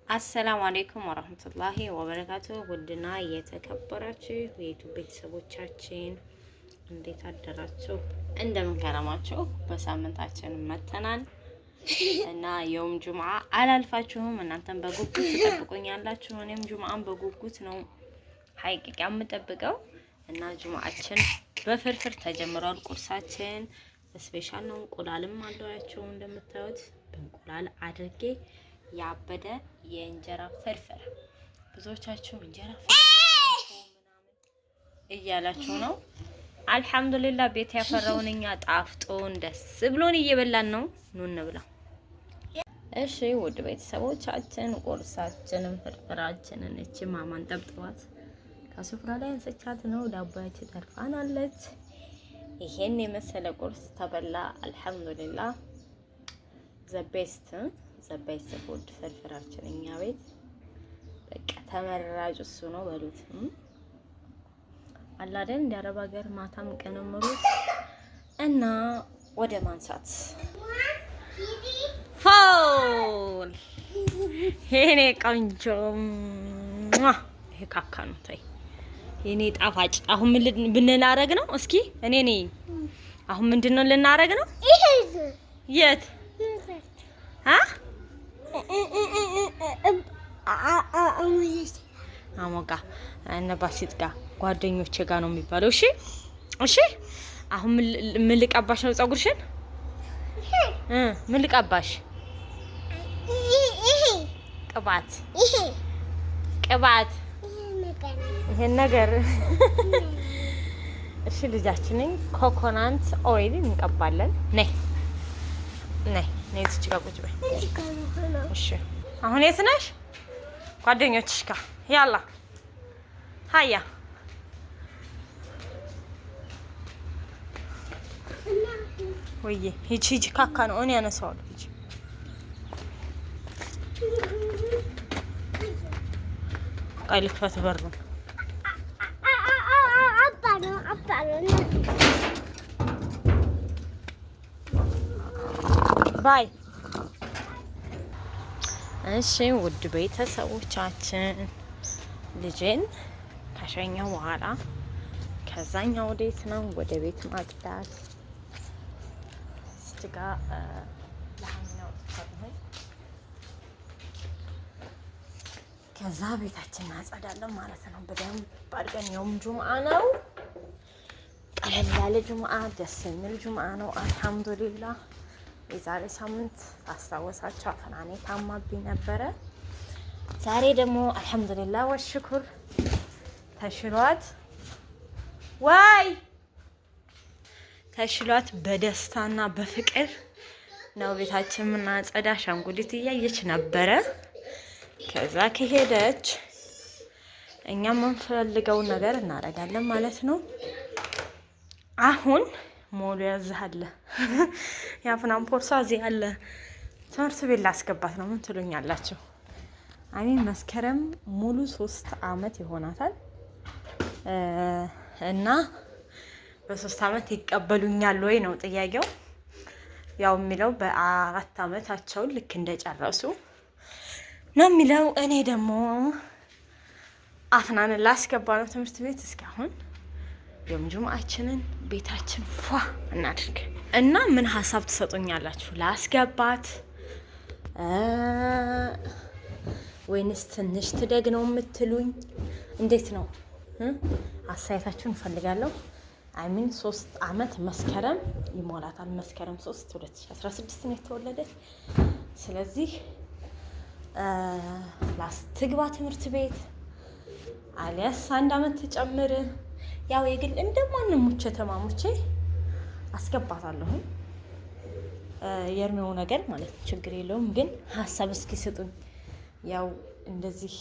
አሰላሙ አለይኩም ወራህመቱላሂ ወበረካቱ። ውድና የተከበራችሁ የዩቲዩብ ቤተሰቦቻችን እንዴት አደራችሁ? እንደምን ከረማችሁ? በሳምንታችን መተናል እና የውም ጁምዓ አላልፋችሁም። እናንተም በጉጉት ትጠብቁኛላችሁ። እኔም ጁምዓን በጉጉት ነው ሀቂቃ የምጠብቀው እና ጁምዓችን በፍርፍር ተጀምሯል። ቁርሳችን ስፔሻል ነው። እንቁላልም አለዋቸው እንደምታዩት በእንቁላል አድርጌ ያበደ የእንጀራ ፍርፍር። ብዙዎቻችሁ እንጀራ ፍርፍር ምናምን እያላችሁ ነው። አልሐምዱሊላህ ቤት ያፈራውን እኛ ጣፍጦን ደስ ብሎን እየበላን ነው። ኑ እንብላ። እሺ ውድ ቤተሰቦቻችን ቁርሳችንን ፍርፍራችንን እቺ ማማን ጠብጥባት ከስፍራ ላይ አንስቻት ነው። ዳቦያችን ተርፋናለች። ይሄን የመሰለ ቁርስ ተበላ። አልሐምዱሊላህ ዘቤስት ፉድ ፍርፍራችን እኛ ቤት በቃ ተመራጭ እሱ ነው በሉት። አላደን እንደ አረብ ሀገር ማታም ቀንም ሩት እና ወደ ማንሳት ፎል የኔ ቆንጆ ይሄ ካካ ነው። ታይ የኔ ጣፋጭ። አሁን ምን ብንናረግ ነው? እስኪ እኔ አሁን ምንድነው ልናረግ ነው? የት አሞጋ እና ባሲት ጋር ጓደኞቼ ጋር ነው የሚባለው። እሺ አሁን ምን ልቀባሽ ነው? ፀጉርሽን ምን ልቀባሽ? ቅባት ይሄን ነገር እሺ ልጃችንን ኮኮናት ኦይል እንቀባለን። ነይ እዚህ ጋር ቁጭ በይ። እሺ አሁን የት ነሽ? ጓደኞችሽ ጋር ያላ ሀያ ወይዬ ሂጂ ካካ ነው። እኔ ያነሳዋለሁ። ሂጂ ቆይ ልክፈት በሩን። ባይ እሺ ውድ ቤተሰቦቻችን ልጄን ከሸኘው በኋላ ከዛኛው ወዴት ነው? ወደ ቤት ማጽዳት። እስቲ ጋር ለሐሚናው ተፈጥነኝ። ከዛ ቤታችን እናጸዳለን ማለት ነው በደንብ አድርገን። የውም ጁምዓ ነው። ቀለል ያለ ጁምዓ፣ ደስ የሚል ጁምዓ ነው። አልሐምዱሊላህ። የዛሬ ሳምንት ታስታወሳችሁ አፈናኔ ታማብኝ ነበረ። ዛሬ ደግሞ አልሐምዱሊላህ ወሽኩር ተሽሏት በደስታና በፍቅር ነው ቤታችን የምናጸዳ። አሻንጉሊት እያየች ነበረ። ከዛ ከሄደች እኛ የምንፈልገውን ነገር እናደርጋለን ማለት ነው። አሁን ሞሉ ያዛለ ያፍናን ፖርሳ እዚህ አለ። ትምህርት ቤት ላስገባት ነው። ምን ትሉኛላችሁ? አሚን መስከረም ሙሉ 3 አመት ይሆናታል እና በ3 አመት ይቀበሉኛል ወይ ነው ጥያቄው። ያው የሚለው በ4 አመታቸው ልክ እንደጨረሱ ነው የሚለው። እኔ ደግሞ አፍናን ላስገባ ነው ትምህርት ቤት። እስካሁን የምጁምአችንን ቤታችን ፏ እናድርግ እና ምን ሀሳብ ትሰጡኛላችሁ? ላስገባት ወይንስ ትንሽ ትደግ ነው የምትሉኝ? እንዴት ነው? አስተያየታችሁን እፈልጋለሁ። አይሚን 3 አመት መስከረም ይሞላታል። መስከረም 3 2016 ነው የተወለደች። ስለዚህ ላስትግባ ትምህርት ቤት አሊያስ 1 አመት ትጨምር። ያው የግል እንደማንም ሙቼ ተማሙቼ አስገባታለሁ። የእድሜው ነገር ማለት ችግር የለውም። ግን ሀሳብ እስኪ ስጡኝ። ያው እንደዚህ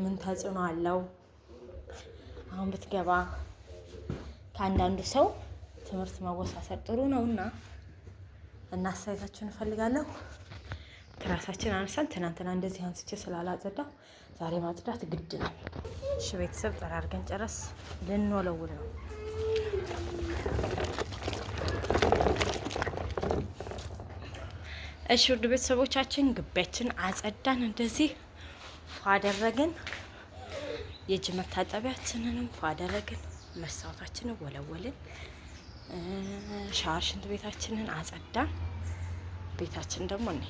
ምን ተጽዕኖ አለው አሁን ብትገባ? ከአንዳንዱ ሰው ትምህርት መወሳሰድ ጥሩ ነውና እና አስተያየታችሁን እፈልጋለሁ። ትራሳችን አንሳን ትናንትና እንደዚህ አንስቼ ስላላጸዳው ዛሬ ማጽዳት ግድ ነው። እሺ ቤተሰብ ጠራርገን ጨረስ ልንወለውል ነው። እሺ ውድ ቤተሰቦቻችን ግቢያችን አጸዳን፣ እንደዚህ ፏ አደረግን። የእጅ መታጠቢያችንንም ፏ አደረግን። መስታወታችንን ወለወልን። ሻወር ሽንት ቤታችንን አጸዳን። ቤታችን ደግሞ እኔ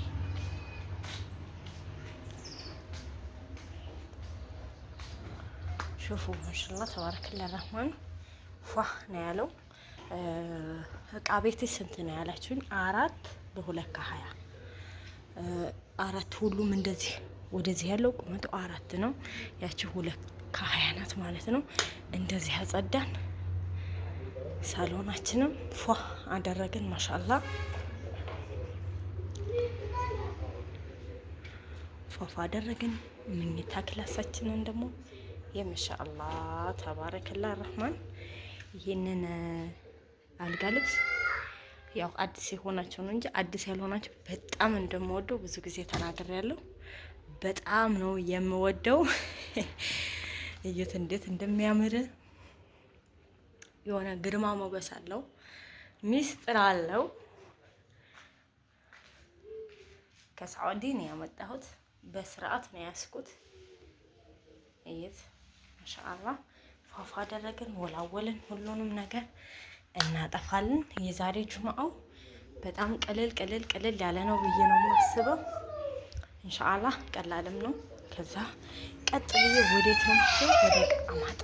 ሹፉ ማሻአላህ ተባረከላህ ረህማን ፏ ነው ያለው። እቃ ቤት ስንት ነው ያላችሁኝ? 4 በ2 ከ20 4 ሁሉም እንደዚህ ወደዚህ ያለው ቁመቱ 4 ነው። ያቺ 2 ከ20 ናት ማለት ነው። እንደዚህ አጸዳን። ሳሎናችንም ፏ አደረግን። ማሻአላህ ፏ አደረግን። መኝታ ክላሳችንን ደግሞ የማሻአላህ ተባረከላህ ረህማን ይሄንን አልጋ ልብስ ያው አዲስ የሆናቸው ነው እንጂ አዲስ ያልሆናቸው በጣም እንደምወደው ብዙ ጊዜ ተናግሬያለሁ። በጣም ነው የምወደው። እዩት እንዴት እንደሚያምር የሆነ ግርማ ሞገስ አለው፣ ሚስጥር አለው። ከሳዑዲ ነው ያመጣሁት፣ በስርዓት ነው ያስኩት። እዩት ማሻአላህ ፏፏ አደረግን፣ ወላወልን፣ ሁሉንም ነገር እናጠፋለን። የዛሬ ጁምአው በጣም ቀለል ያለ ነው ብዬ ነው የማስበው። ኢንሻአላህ ቀላልም ነው። ከዛ ቀጥ ብዬ ወዴት ነው ወደ አማጣ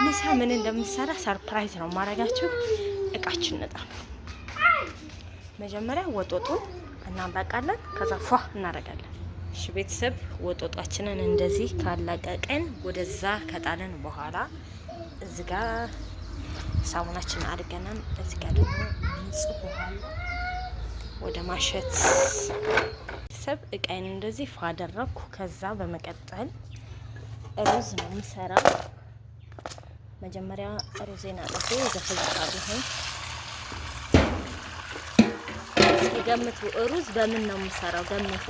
ምሳ ምን እንደምሰራ ሰርፕራይዝ ነው ማረጋችሁ። እቃችን ነጣ መጀመሪያ ወጦጡን እናምራቃለን፣ ከዛ ፏ እናረጋለን። እሺ ቤተሰብ ወጦጣችንን እንደዚህ ካላቀቀን ወደዛ ከጣለን በኋላ እዚህ ጋር ሳሙናችን አድርገናል። እዚህ ጋር ደግሞ ንጹህ ውሃ ወደ ማሸት ቤተሰብ እቃዬን እንደዚህ ፏ አደረኩ። ከዛ በመቀጠል ሩዝ ነው የምሰራው። መጀመሪያ ሩዜን አጥቤ ዘፈዝፋለሁ። እስኪ ገምቱ ሩዝ በምን ነው የምሰራው? ገምቱ።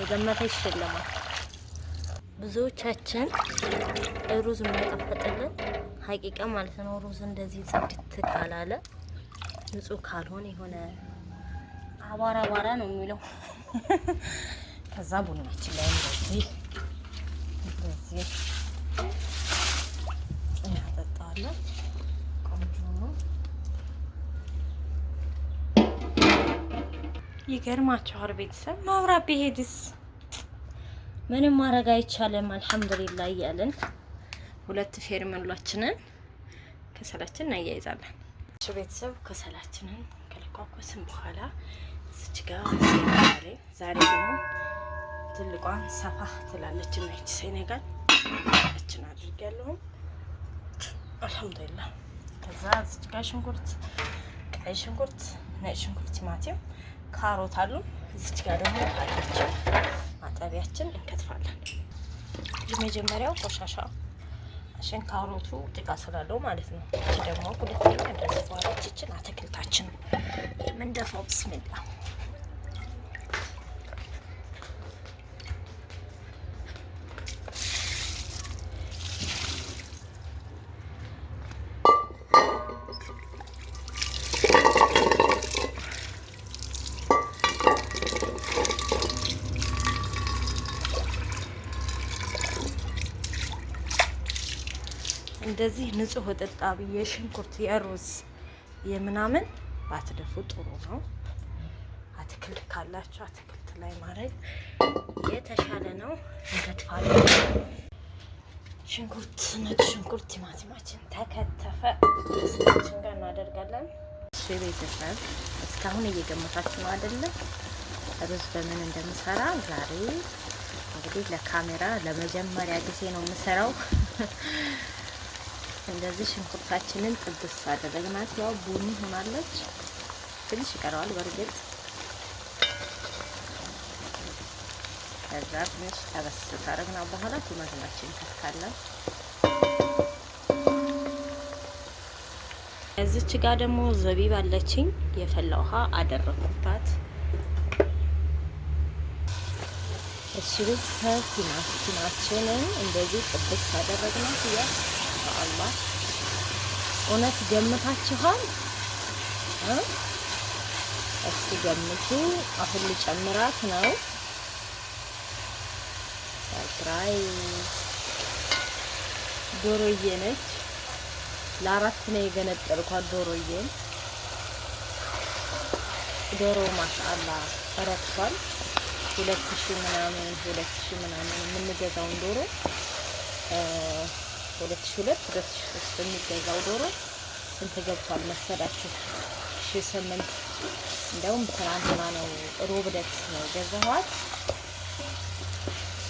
የገመተ ይሸለማል። ብዙዎቻችን ሩዝ የማይጣፍጥልን ሀቂቃ ማለት ነው ሩዝ እንደዚህ ጽድት ካላለ ንጹህ ካልሆነ የሆነ አቧራ ነው የሚለው። ከዛ ቡናችን ላይ እንደዚህ እናጠጣዋለን። ቆንጆ ነው። ይገርማችኋል ቤተሰብ ማውራት ቢሄድስ ምንም ማድረግ አይቻልም። አልሐምዱሊላህ እያለን 2 ፌርሜሎችንን ከሰላችን እናያይዛለን። እሺ ቤተሰብ ከሰላችንን ከለኳኳስን በኋላ እዚች ጋር ዛሬ ደግሞ ትልቋን ሰፋ ትላለች እና እቺ ሴኔጋል እችን አድርጌያለሁ። አልሐምዱሊላህ። ከዛ እዚች ጋር ሽንኩርት፣ ቀይ ሽንኩርት፣ ነጭ ሽንኩርት፣ ቲማቲም፣ ካሮት አሉ። እዚች ጋር ደግሞ አለች ማጠቢያችን እንከትፋለን። የመጀመሪያው ቆሻሻ አሽን ካሮቱ ጭቃ ስላለው ማለት ነው። እቺ ደግሞ ሁለተኛ እንደዚህ ዋለች። እቺን አትክልታችን የምንደፋው ቢስሚላ እንደዚህ ንጹህ ወጠጣቢ የሽንኩርት የሩዝ የምናምን ባትደፉ ጥሩ ነው። አትክልት ካላችሁ አትክልት ላይ ማድረግ የተሻለ ነው። እንከትፋለን። ሽንኩርት፣ ነጭ ሽንኩርት፣ ቲማቲማችን ተከተፈ። ስታችን ጋር እናደርጋለን። እሺ ቤተሰብ እስካሁን እየገመታችሁ ነው አይደለ? ሩዝ በምን እንደምሰራ ዛሬ እንግዲህ ለካሜራ ለመጀመሪያ ጊዜ ነው የምሰራው። እንደዚህ ሽንኩርታችንን ጥብስ አደረግናት። ያው ቡኒ ሆናለች፣ ትንሽ ይቀረዋል በርግጥ። ከዛ ትንሽ ጠበስ ታደርግና በኋላ ቲማቲማችን እንከትካለን። እዚች ጋር ደግሞ ዘቢብ አለችኝ፣ የፈላ ውሃ አደረኩባት። እሺ ቲማቲማችንን እንደዚህ ጥብስ አደረግናት። ያ አላህ እውነት ገምታችኋል? እስቲ ገምቱ። አሁን ልጨምራት ነው። ሰርፕራይዝ ዶሮዬ ነች። ለአራት ነው የገነጠልኳት ዶሮዬን። ዶሮ ማሻአላ ረክሷል። 2000 ምናምን የምንገዛውን ዶሮ 2002 የሚገዛው ዶሮ ስንት ገብቷል መሰላችሁ? 1008 እንደውም ትናንትና ነው ሮብ ዕለት ነው ገዛኋት።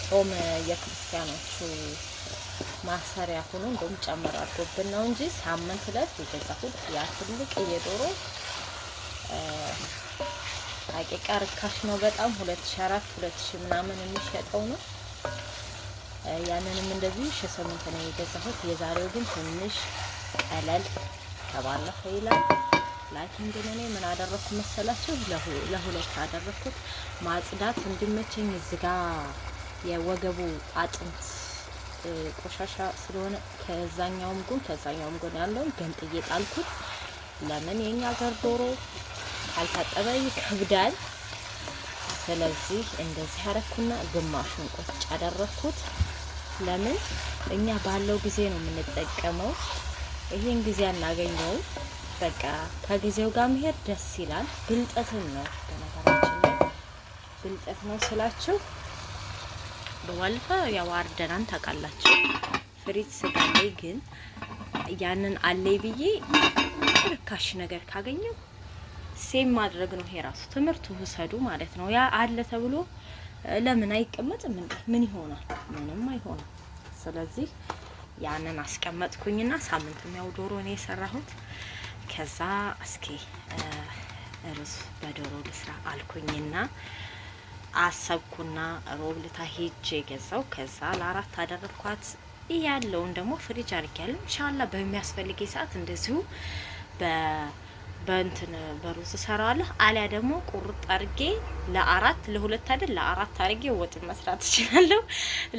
ጾም የክርስቲያኖቹ ማሰሪያ ሆኖ እንደውም ጨመር አድርጎብን ነው እንጂ ሳምንት ዕለት የገዛሁት ያ ትልቅ የዶሮ ሀቂቃ ርካሽ ነው በጣም 2004 ምናምን የሚሸጠው ነው። ያንንም እንደዚህ 1008 ነው የገዛሁት። የዛሬው ግን ትንሽ ቀለል ከባለፈው ይላል። ላኪን ግን እኔ ምን አደረኩ መሰላችሁ? ለሁለት አደረኩት ማጽዳት እንዲመቸኝ። እዚጋ የወገቡ አጥንት ቆሻሻ ስለሆነ ከዛኛውም ጎን ያለውን ገንጥዬ ጣልኩት። ለምን የኛ ሀገር ዶሮ ካልታጠበ ይከብዳል። ስለዚህ እንደዚህ አረኩና ግማሹን ቁጭ አደረኩት። ለምን እኛ ባለው ጊዜ ነው የምንጠቀመው። ይሄን ጊዜ አናገኘው። በቃ ከጊዜው ጋር መሄድ ደስ ይላል። ብልጠትን ነው በነገራችን ላይ ብልጠት ነው ስላችሁ። በዋልፋ ያው አርደናን ታውቃላችሁ። ፍሪት ስጋ ላይ ግን ያንን አለይ ብዬ ርካሽ ነገር ካገኘው ሴም ማድረግ ነው። ይሄ ራሱ ትምህርቱ ውሰዱ ማለት ነው። ያ አለ ተብሎ ለምን አይቀመጥም እንዴ? ምን ይሆናል? ምንም አይሆንም። ስለዚህ ያንን አስቀመጥኩኝና ሳምንቱም ያው ዶሮ ነው የሰራሁት። ከዛ እስኪ ሩዝ በዶሮ ልስራ አልኩኝና አሰብኩና ሮብ ልታ ሄጄ ገዛው። ከዛ ለአራት አደረኳት። ያለውን ደግሞ ፍሪጅ አድርጌያለሁ። ኢንሻአላህ በሚያስፈልገኝ ሰዓት እንደዚሁ በእንትን በሩዝ እሰራለሁ። አሊያ ደግሞ ቁርጥ አድርጌ ለሁለት አይደል ለአራት አድርጌ ወጥ መስራት እችላለሁ።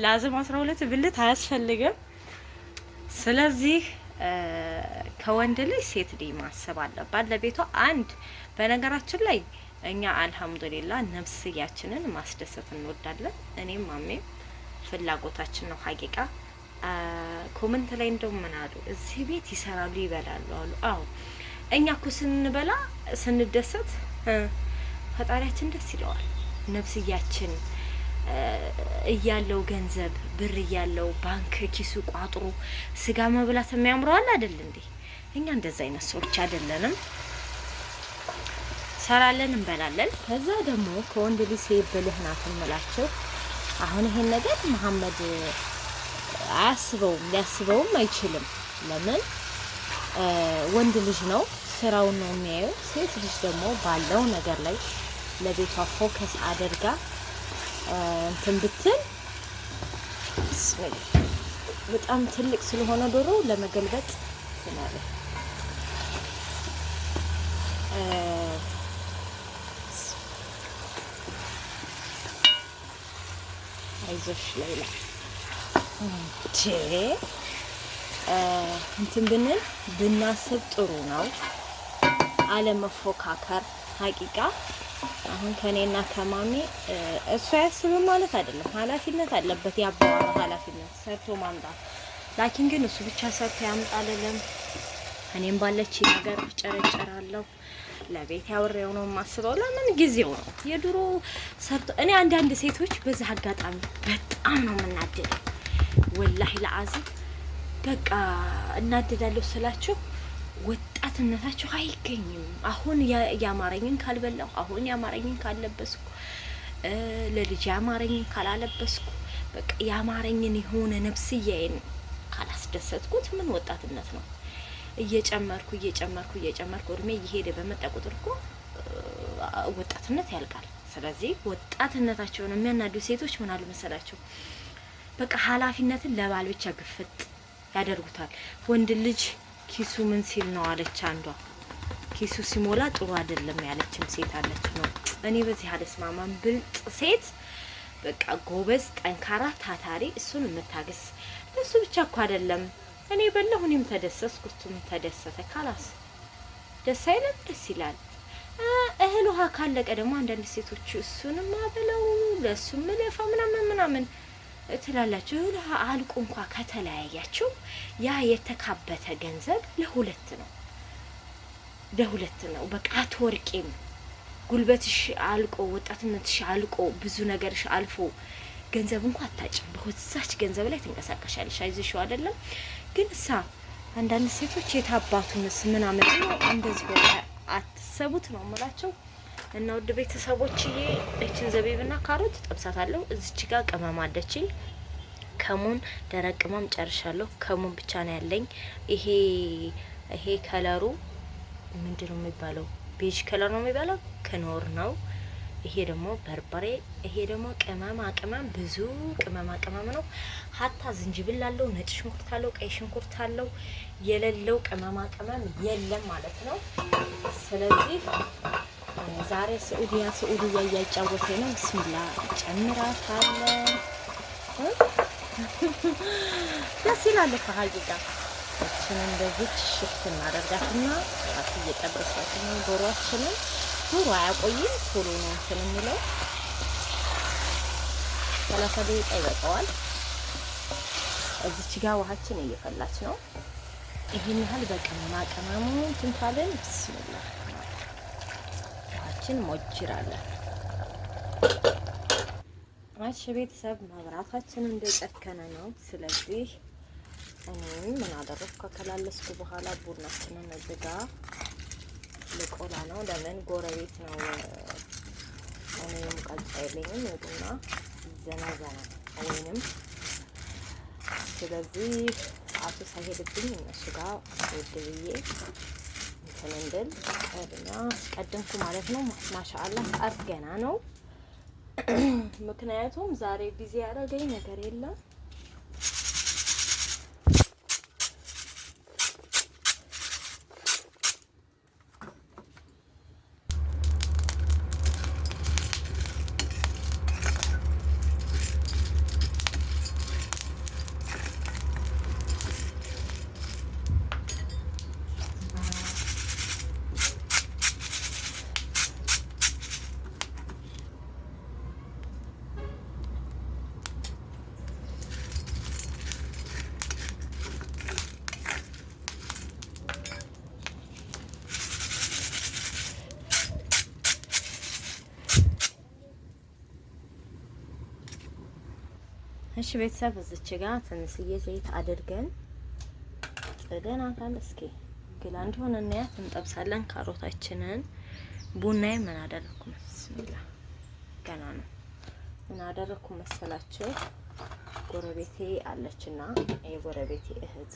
ላዝም 12 ብልት አያስፈልግም። ስለዚህ ከወንድ ልጅ ሴት ልጅ ማሰብ አለባት ለቤቷ። አንድ በነገራችን ላይ እኛ አልሐምዱሊላህ ነፍስያችንን ማስደሰት እንወዳለን። እኔም ማሜም ፍላጎታችን ነው ሀቂቃ። ኮመንት ላይ እንደው ምን አሉ እዚህ ቤት ይሰራሉ ይበላሉ አሉ። አዎ እኛ እኮ ስንበላ ስንደሰት ፈጣሪያችን ደስ ይለዋል። ነፍስያችን እያለው ገንዘብ ብር እያለው ባንክ ኪሱ ቋጥሮ ስጋ መብላት የሚያምረዋል አይደል እንዴ? እኛ እንደዛ አይነት ሰዎች አይደለንም። ሰራለን እንበላለን። ከዛ ደግሞ ከወንድ ልጅ ሴት ብልህ ናት እንምላቸው። አሁን ይሄን ነገር መሐመድ አያስበውም፣ ሊያስበውም አይችልም። ለምን ወንድ ልጅ ነው ስራውን ነው የሚያየው። ሴት ልጅ ደግሞ ባለው ነገር ላይ ለቤቷ ፎከስ አድርጋ እንትን ብትል በጣም ትልቅ ስለሆነ ዶሮ ለመገልበጥ ትናለ። አይዞሽ ሌላ እንትን ብናስብ ጥሩ ነው። አለመፎካከር ሀቂቃ። አሁን ከኔና ከማሚ እሱ አያስብም ማለት አይደለም። ኃላፊነት አለበት፣ ያባዋራ ኃላፊነት ሰርቶ ማምጣት። ላኪን ግን እሱ ብቻ ሰርቶ ያምጣልለም። እኔም ባለች ነገር ጨረጨራለሁ። ለቤት ያወሬው ነው የማስበው። ለምን ጊዜው ነው የድሮ ሰርቶ። እኔ አንዳንድ ሴቶች በዛ አጋጣሚ በጣም ነው የምናደደው። ወላሂ ለአዚም በቃ እናደዳለሁ ስላችሁ ወጣትነታችሁ አይገኝም። አሁን ያማረኝን ካልበላሁ፣ አሁን ያማረኝን ካልለበስኩ፣ ለልጅ ያማረኝን ካላለበስኩ፣ በቃ ያማረኝን የሆነ ነፍስያዬን ካላስደሰትኩት ምን ወጣትነት ነው? እየጨመርኩ እድሜ እየሄደ በመጣ ቁጥር እኮ ወጣትነት ያልቃል። ስለዚህ ወጣትነታቸውን የሚያናዱ ሴቶች ምን አሉ መሰላችሁ? በቃ ኃላፊነትን ለባል ብቻ ግፍጥ ያደርጉታል። ወንድ ልጅ ኪሱ ምን ሲል ነው አለች አንዷ። ኪሱ ሲሞላ ጥሩ አይደለም ያለችም ሴት አለች ነው። እኔ በዚህ አልስማማም። ብልጥ ሴት በቃ ጎበዝ፣ ጠንካራ፣ ታታሪ፣ እሱን የምታገስ ለሱ ብቻ እኮ አይደለም። እኔ በለሁ እኔም ተደሰስኩ፣ እሱም ተደሰተ። ካላስ ደስ አይለም? ደስ ይላል። እህል ውሃ ካለቀ ደግሞ አንዳንድ ሴቶች እሱንም አበለው ለሱም ለፋ ምናምን ትላላችሁ። እህል ውሃ አልቆ እንኳ ከተለያያችሁ ያ የተካበተ ገንዘብ ለሁለት ነው። በቃ አትወርቂም። ጉልበትሽ አልቆ ወጣትነትሽ አልቆ ብዙ ነገርሽ አልፎ ገንዘብ እንኳን አታጭም። በዛች ገንዘብ ላይ ትንቀሳቀሻለሽ። አይዞሽ አይደለም ግን አንዳንድ ሴቶች የታባቱንስ ምናምን ነው እንደዚህ በቃ አትሰቡት ነው የምላቸው። እና ውድ ቤተሰቦችዬ እችን ዘቢብና ካሮት ጠብሳታለሁ። እዚች ጋር ቅመም አለችኝ። ከሙን ደረቅ ቅመም ጨርሻለሁ። ከሙን ብቻ ነው ያለኝ። ይሄ ከለሩ ምንድነው የሚባለው? ቤጅ ከለር ነው የሚባለው። ክኖር ነው። ይሄ ደግሞ በርበሬ፣ ይሄ ደግሞ ቅመም ብዙ ቅመም ነው። ሀታ ዝንጅብል አለው፣ ነጭ ሽንኩርት አለው፣ ቀይ ሽንኩርት አለው። የሌለው ቅመም የለም ማለት ነው። ስለዚህ ዛሬ ሰዑዲያ እያጫወተ ነው። ብስሚላ ጨምራታለን። ደስ ይላል ሀቂቃ። እችን እንደዚህ ሽፍት እናደርጋትና ራስ እየጠበሳት ነው ዶሮአችንን። ዶሮ አያቆይም፣ ቶሎ ነው እንትን የሚለው 30 ደቂቃ ይበቃዋል። እዚች ጋር ውሃችን እየፈላች ነው። ይሄን ያህል በቅመማ ቅመሙ እንትን ካለን ብስሚላህ ውሃችን ሞጅራለን። ማሽ ቤተሰብ መብራታችን እንደጨከነ ነው። ስለዚህ እኔ ምን አደረኩ? ከከላለስኩ በኋላ ቡናችንን እዚጋ ልቆላ ነው። ለምን ጎረቤት ነው። እኔ ሙቀጫ የለኝም የቡና ዘናዘና ወይንም ስለዚህ ሰዓቱ ሳይሄድብኝ እነሱ ጋር ወደ ብዬ እንትን እንድል ቀደምኩ ማለት ነው። ማሻአላህ ሰዓት ገና ነው። ምክንያቱም ዛሬ ቢዚ ያደረገኝ ነገር የለም። እሺ ቤተሰብ እዚች ጋር ትንሽዬ ዘይት አድርገን ጥደናታል። እስኪ ግላ እንዲሆን እናያት እንጠብሳለን ካሮታችንን። ቡናዬ ምን አደረኩ መስላ ገና ነው። ምን አደረኩ መሰላችሁ? ጎረቤቴ አለችና የጎረቤቴ እህት፣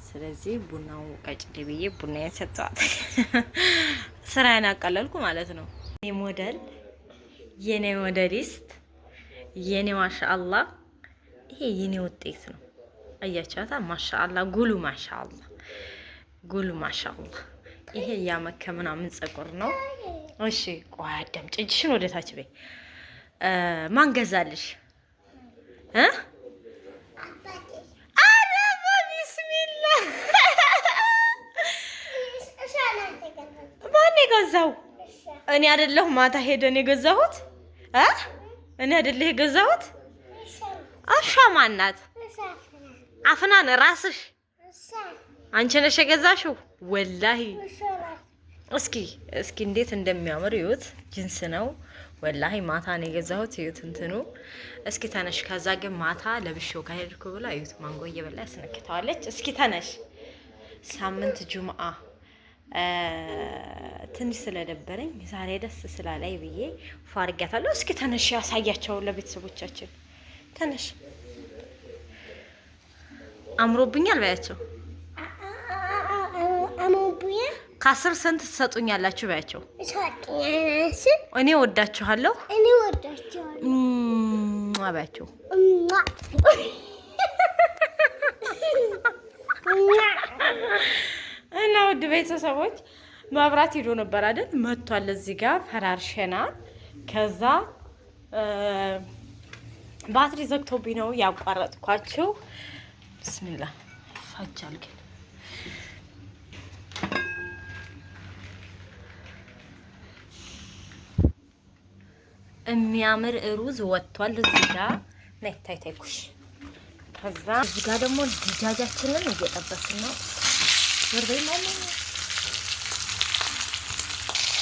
ስለዚህ ቡናው ቀጭዴ ብዬ ቡናዬን ሰጠዋት። ስራዬን አቀለልኩ ማለት ነው። የኔ ሞዴሊስት የኔ ማሻአላህ ይሄ የኔ ውጤት ነው። አያቻታ ማሻአላህ ጉሉ ማሻአላህ ይሄ ያመከ ምናምን ፀጉር ነው። እሺ ቆይ አዳምጪ፣ እጅሽን ወደ ታች በይ። ማን ገዛልሽ? አረባ ቢስሚላህ ማን የገዛው? እኔ አይደለሁ ማታ ሄደን የገዛሁት እኔ አይደለሁ የገዛሁት። አሻ ማናት? አፍናን ራስሽ አንቺ ነሽ የገዛሽው? ወላሂ እስኪ እንዴት እንደሚያምር ይዩት። ጅንስ ነው ወላሂ። ማታ ነው የገዛሁት። ይዩት እንትኑ። እስኪ ተነሽ። ከዛ ግን ማታ ለብሼው ከሄድኩ ብላ ይዩት። ማንጎ እየበላ ያስነክተዋለች። እስኪ ተነሽ። ሳምንት ጁምአ ትንሽ ስለደበረኝ ዛሬ ደስ ስላለኝ ብዬ ፋርጋታለሁ። እስኪ ተነሽ ያሳያቸው ለቤተሰቦቻችን። ተነሽ። አምሮብኛል በያቸው። አምሮብኛል። ከ10 ስንት ትሰጡኛላችሁ በያቸው። እኔ ወዳችኋለሁ። አባያቸው እና ውድ ቤተሰቦች መብራት ሄዶ ነበር አይደል? መጥቷል። እዚህ ጋር ፈራርሸናል። ከዛ ባትሪ ዘግቶብኝ ነው ያቋረጥኳቸው። ብስሚላ ይፋጃል ግን የሚያምር ሩዝ ወጥቷል። እዚህ ጋር ነይ ታይ ኩሽ። ከዛ እዚህ ጋር ደግሞ ድጃጃችንን እየጠበስን ነው። በርበሬ ማለት ነው።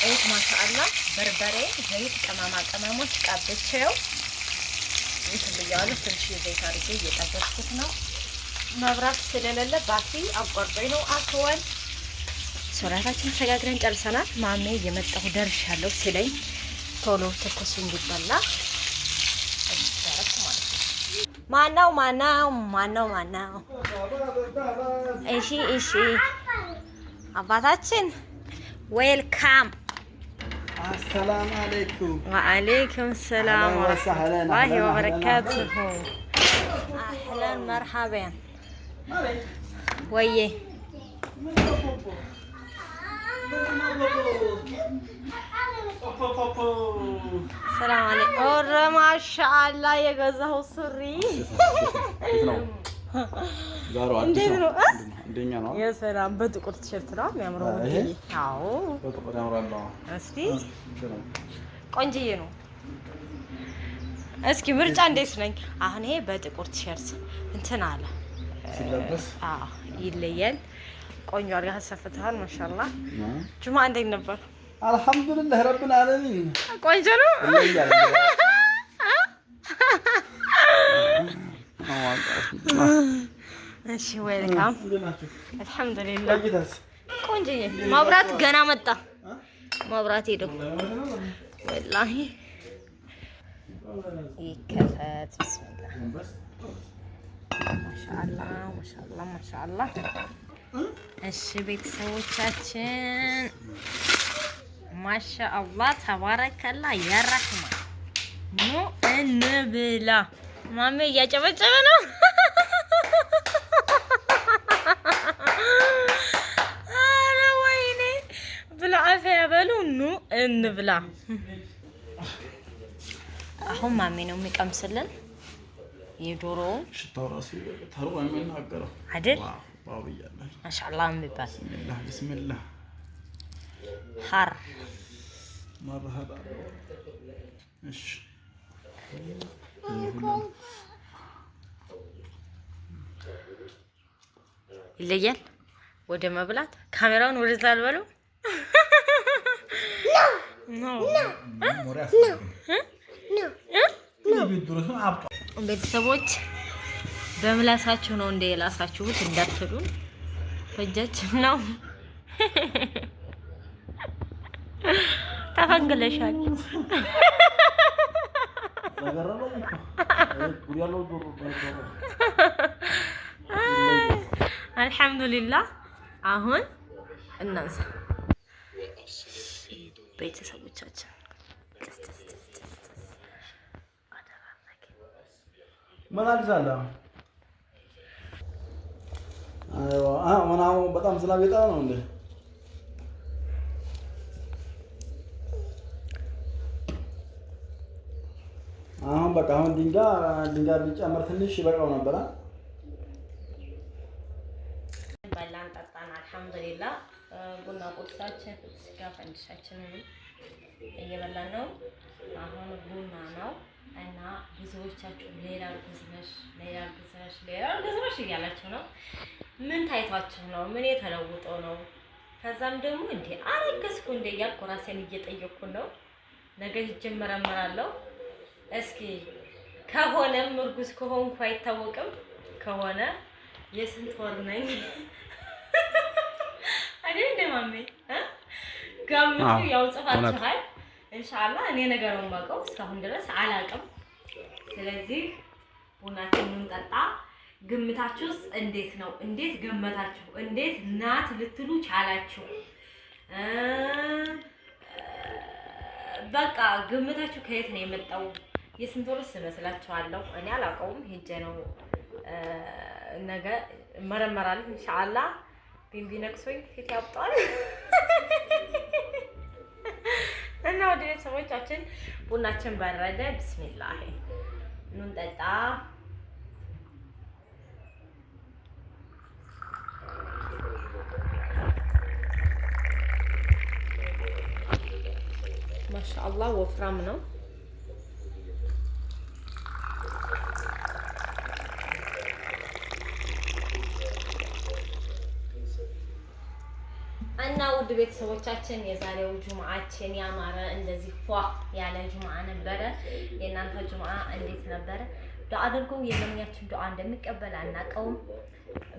እት ማሻአላ በርበሬ፣ ዘይት፣ ቅመማ ቅመሞች ቀብቼው እንትን ብያለሁ። ትንሽ ዘይት አድርጌ እየጠበስኩት ነው። መብራት ስለሌለ ባትሪ አቋርጦኝ ነው። አክወን ሶላታችን ተጋግረን ጨርሰናል። ማሜ እየመጣሁ ደርሻለሁ ሲለኝ ቶሎ ትኩሱ እንዲበላ ማነው? እሺ አባታችን ዌልካም። አሰላሙ አለይኩም። ወአለይኩም ሰላም ወራህመቱላሂ ወበረካቱሁ። አህለን መርሐበን። ወዬ ሰላም አለይኩም። ኦረ ማሻአላ የገዛው ሱሪ እንዴት ነው? እንደኛ ነው። የሰላም በጥቁር ቲሸርት ነው የሚያምረው። አዎ በጥቁር ያምራል። እስቲ ቆንጅዬ ነው። እስኪ ምርጫ እንዴት ነኝ? አሁን ይሄ በጥቁር ቲሸርት እንትን አለ ሲለበስ፣ አዎ ይለያል። ቆንጆ አድርጋ ሰፍተሃል። ማሻአላ ጁማ እንዴት ነበር? አልሐምዱሊላህ ረብል ዓለሚን ቆንጆ ነው። እሺ ዌልካም። አልሐምዱሊላህ ቆንጆዬ። መብራት ገና መጣ። መብራት ሄደው ወላሂ ይከፈት። ቢስሚላህ ማሻአላ። እሺ ቤተሰቦቻችን ማሻአላ ተባረከላ ያራህማ ኑ እንብላ። ማሜ እያጨበጨበ ነው። አረ ወይኔ ብላ አፈያ በሉ። ኑ እንብላ። አሁን ማሜ ነው የሚቀምስልን የዶሮውን ሽታው ራሱ ተርቦ የሚናገረው አይደል? ዋው ብያለሁ። ማሻአላ የሚባል ቢስሚላህ ሐር መርሐባ። እሺ ይለያል። ወደ መብላት ካሜራውን ወደዛ አልበለው። ቤተሰቦች በምላሳችሁ ነው እንደ የላሳችሁት እንዳትሉ፣ በእጃችን ነው። ተፈንግለሻል። አልሐምዱሊላህ። አሁን እናንሳ ቤተሰቦቻችን። ምን አልዛለ አዎ በጣም ዝናብ የጣለ ነው እንዴ? አሁን በቃ አሁን ድንጋይ ቢጨመር ትንሽ ይበቃው ነበር። በላን ጠጣን። አልሐምዱሊላህ። ቡና ቁርሳችን ስጋ ፈንድሻችንን እየበላን ነው። አሁን ቡና ነው እና ብዙዎቻችሁ ሌላ እርጉዝ ነሽ እያላችሁ ነው። ምን ታይቷችሁ ነው? ምን የተለውጦ ነው? ከዛም ደግሞ እንዴ አረገዝኩ እንዴ እያልኩ ራሴን እየጠየቅኩ ነው። ነገ ሂጅ እመረመራለሁ። እስኪ ከሆነም እርጉዝ ከሆንኩ አይታወቅም። ከሆነ የስንት ወር ነኝ አይደል? እንደ ማሜ ጋምቱ ያው ጽፋችኋል። ኢንሻአላህ እኔ ነገር ነው የማውቀው። እስካሁን ድረስ አላውቅም። ስለዚህ ቡናችንን ጠጣ። ግምታችሁስ እንዴት ነው? እንዴት ገመታችሁ? እንዴት ናት ልትሉ ቻላችሁ? በቃ ግምታችሁ ከየት ነው የመጣው? የስንት ወርስ መስላችኋለሁ? እኔ አላውቀውም። ሄጄ ነው ነገ እመረመራለሁ ኢንሻአላህ። ቢንቢ ነክሶኝ ፊት ያብጣል እና ወደ ቤተሰቦቻችን ቡናችን በረደ። ቢስሚላህ ኑን ጠጣ። ማሻአላህ ወፍራም ነው። እና ውድ ቤተሰቦቻችን የዛሬው ጁምዓችን ያማረ እንደዚህ ፏ ያለ ጁምዓ ነበረ። የእናንተ ጁምዓ እንዴት ነበረ? ዱዓ አድርጉ። የለምኛችን ዱዓ እንደሚቀበል አናውቀውም።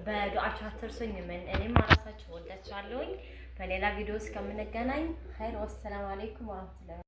በዱዓችሁ አትርሱኝ። እኔም ራሳችሁ ወዳችኋለሁኝ። በሌላ ቪዲዮ እስከምንገናኝ ኸይር። ወሰላሙ አለይኩም ወራህመቱላሂ